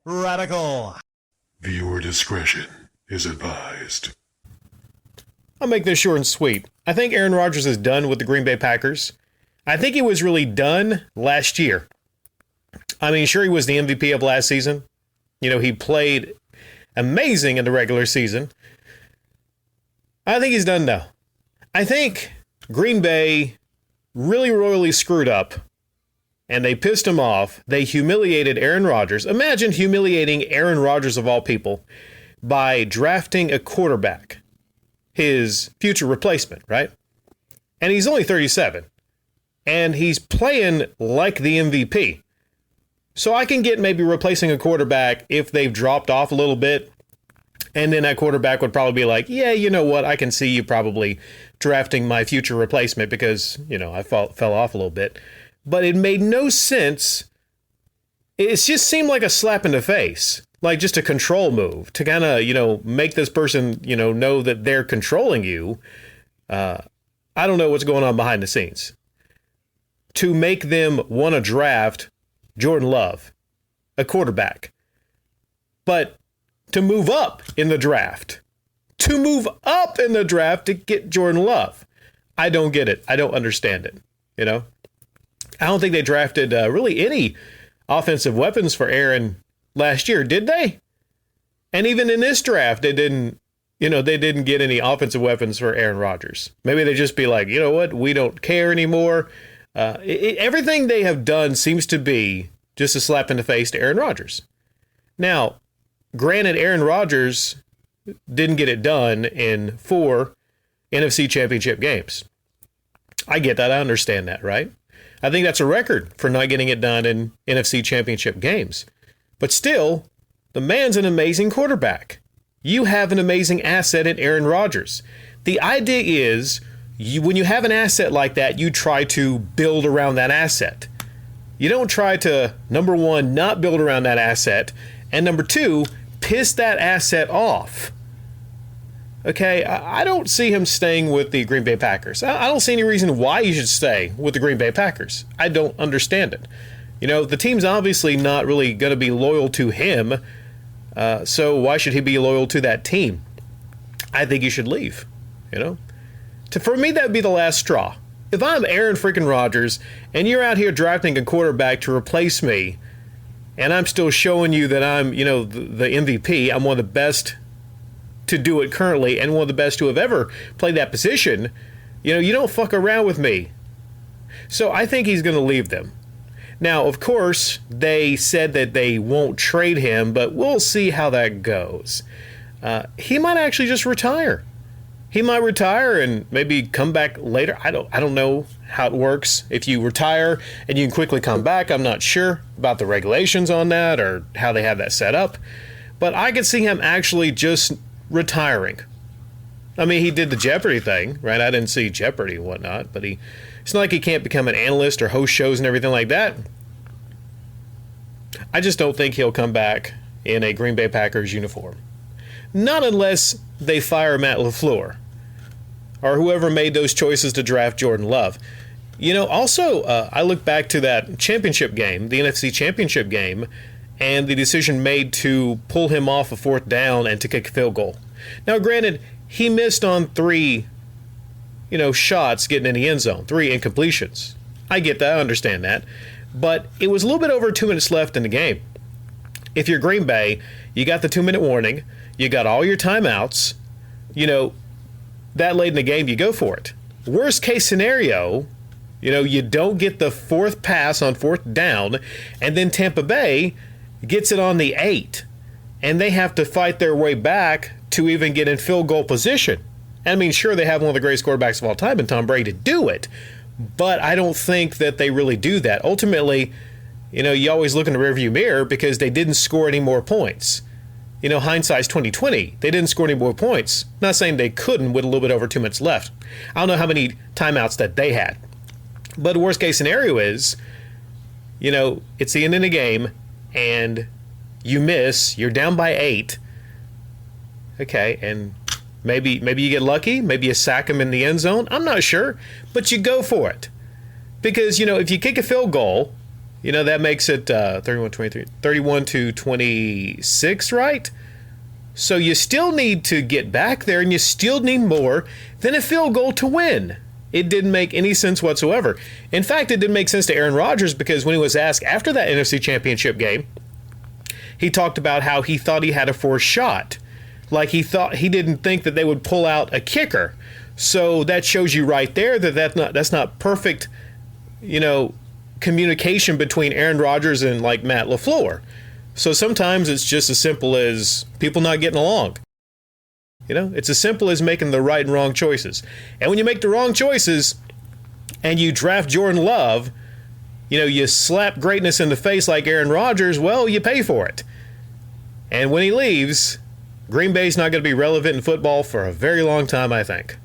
Radical. Viewer discretion is advised. I'll make this short and sweet. I think Aaron Rodgers is done with the Green Bay Packers. I think he was really done last year. I mean, sure, he was the MVP of last season. You know, he played amazing in the regular season. I think he's done now. I think Green Bay really royally screwed up, and they pissed him off. They humiliated Aaron Rodgers. Imagine humiliating Aaron Rodgers, of all people, by drafting a quarterback, his future replacement, right? And he's only 37, and he's playing like the MVP. So I can get maybe replacing a quarterback if they've dropped off a little bit, and then that quarterback would probably be like, yeah, you know what, I can see you probably drafting my future replacement because, you know, I fell off a little bit. But it made no sense. It just seemed like a slap in the face, like just a control move to kind of, you know, make this person, you know that they're controlling you. I don't know what's going on behind the scenes. To make them want to draft Jordan Love, a quarterback. But to move up in the draft. To get Jordan Love. I don't get it. I don't understand it, you know? I don't think they drafted really any offensive weapons for Aaron last year, did they? And even in this draft, they didn't get any offensive weapons for Aaron Rodgers. Maybe they just be like, you know what, we don't care anymore. Everything they have done seems to be just a slap in the face to Aaron Rodgers. Now, granted, Aaron Rodgers didn't get it done in 4 NFC Championship games. I get that. I understand that, right? I think that's a record for not getting it done in NFC Championship games. But still, the man's an amazing quarterback. You have an amazing asset in Aaron Rodgers. The idea is, when you have an asset like that, you try to build around that asset. You don't try to, number one, not build around that asset, and number two, piss that asset off. Okay, I don't see him staying with the Green Bay Packers. I don't see any reason why he should stay with the Green Bay Packers. I don't understand it. You know, the team's obviously not really going to be loyal to him, so why should he be loyal to that team? I think he should leave, you know? For me, that would be the last straw. If I'm Aaron freaking Rodgers and you're out here drafting a quarterback to replace me, and I'm still showing you that I'm, you know, the MVP, I'm one of the best to do it currently and one of the best to have ever played that position, you know, you don't fuck around with me. So I think he's going to leave them. Now, of course, they said that they won't trade him, but we'll see how that goes. He might actually just retire. He might retire and maybe come back later. I don't know how it works. If you retire and you can quickly come back, I'm not sure about the regulations on that or how they have that set up. But I could see him actually just retiring. I mean, he did the Jeopardy thing, right? I didn't see Jeopardy and whatnot, but it's not like he can't become an analyst or host shows and everything like that. I just don't think he'll come back in a Green Bay Packers uniform. Not unless they fire Matt LaFleur or whoever made those choices to draft Jordan Love. You know, also, I look back to that championship game, the NFC Championship game, and the decision made to pull him off a 4th down and to kick a field goal. Now, granted, he missed on 3, shots getting in the end zone, 3 incompletions. I get that, I understand that. But it was a little bit over 2 minutes left in the game. If you're Green Bay, you got the 2-minute warning, you got all your timeouts, that late in the game, you go for it. Worst case scenario, you don't get the 4th pass on 4th down, and then Tampa Bay gets it on the 8, and they have to fight their way back to even get in field goal position. I mean, sure, they have one of the greatest quarterbacks of all time in Tom Brady to do it, but I don't think that they really do that. Ultimately, you always look in the rearview mirror because they didn't score any more points. Hindsight's 2020. They didn't score any more points. Not saying they couldn't with a little bit over 2 minutes left. I don't know how many timeouts that they had. But the worst case scenario is, it's the end of the game, and you miss, you're down by 8. Okay, and maybe you get lucky, maybe you sack him in the end zone. I'm not sure, but you go for it. Because, if you kick a field goal, That makes it 31 to 26, right? So you still need to get back there, and you still need more than a field goal to win. It didn't make any sense whatsoever. In fact, it didn't make sense to Aaron Rodgers, because when he was asked after that NFC Championship game, he talked about how he thought he had a forced shot. Like he didn't think that they would pull out a kicker. So that shows you right there that that's not perfect, communication between Aaron Rodgers and like Matt LaFleur. So sometimes it's just as simple as people not getting along. It's as simple as making the right and wrong choices. And when you make the wrong choices and you draft Jordan Love, you slap greatness in the face like Aaron Rodgers, well, you pay for it. And when he leaves, Green Bay's not going to be relevant in football for a very long time, I think.